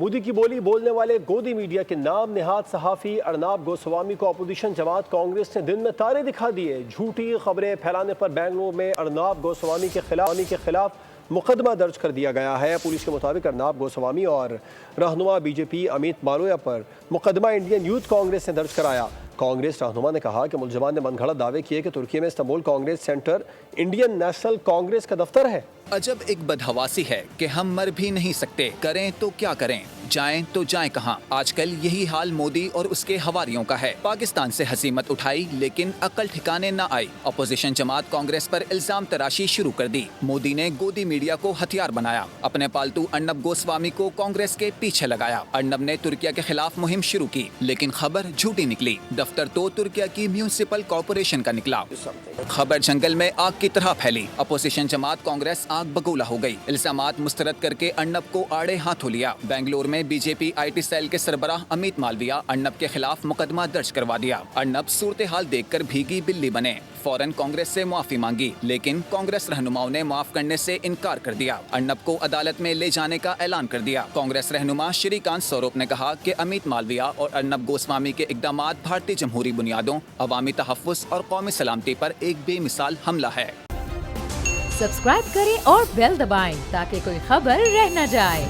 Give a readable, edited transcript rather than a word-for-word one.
مودی کی بولی بولنے والے گودی میڈیا کے نام نہاد صحافی ارناب گوسوامی کو اپوزیشن جماعت کانگریس نے دن میں تارے دکھا دیے۔ جھوٹی خبریں پھیلانے پر بنگلور میں ارناب گوسوامی کے خلاف مقدمہ درج کر دیا گیا ہے۔ پولیس کے مطابق ارناب گوسوامی اور رہنما بی جے پی امیت مالویا پر مقدمہ انڈین یوتھ کانگریس نے درج کرایا۔ کانگریس رہنما نے کہا کہ ملزمان نے من گھڑت دعوے کیے کہ ترکی میں Istanbul Congress centre Indian national Congress کا دفتر ہے۔ عجب ایک بدحواسی ہے کہ ہم مر بھی نہیں سکتے، کریں تو کیا کریں، جائیں تو جائیں کہاں۔ آج کل یہی حال مودی اور اس کے حواریوں کا ہے۔ پاکستان سے ہزیمت اٹھائی لیکن عقل ٹھکانے نہ آئی۔ اپوزیشن جماعت کانگریس پر الزام تراشی شروع کر دی۔ مودی نے گودی میڈیا کو ہتھیار بنایا، اپنے پالتو ارنب گوسوامی کو کانگریس کے پیچھے لگایا۔ ارنب نے ترکیہ کے خلاف مہم شروع کی لیکن خبر جھوٹی نکلی۔ دفتر تو ترکیہ کی میونسپل کارپوریشن کا نکلا۔ خبر جنگل میں آگ کی طرح پھیلی۔ اپوزیشن جماعت کانگریس آگ بگولا ہو گئی۔ الزامات مسترد کر کے ارنب کو آڑے ہاتھوں لیا۔ بنگلور میں B J P I T cell کے سربراہ امیت مالویا ارنب کے خلاف مقدمہ درج کروا دیا۔ ارنب صورتحال دیکھ کر بھیگی بلی بنے، فوراً کانگریس سے معافی مانگی لیکن کانگریس رہنماؤں نے معاف کرنے سے انکار کر دیا۔ ارنب کو عدالت میں لے جانے کا اعلان کر دیا۔ کانگریس رہنما شری کانت سوروپ نے کہا کہ امیت مالویا اور ارنب گوسوامی کے اقدامات بھارتی جمہوری بنیادوں، عوامی تحفظ اور قومی سلامتی پر ایک بے مثال حملہ ہے۔ سبسکرائب کریں اور بیل دبائیں تاکہ کوئی خبر رہ نہ جائے۔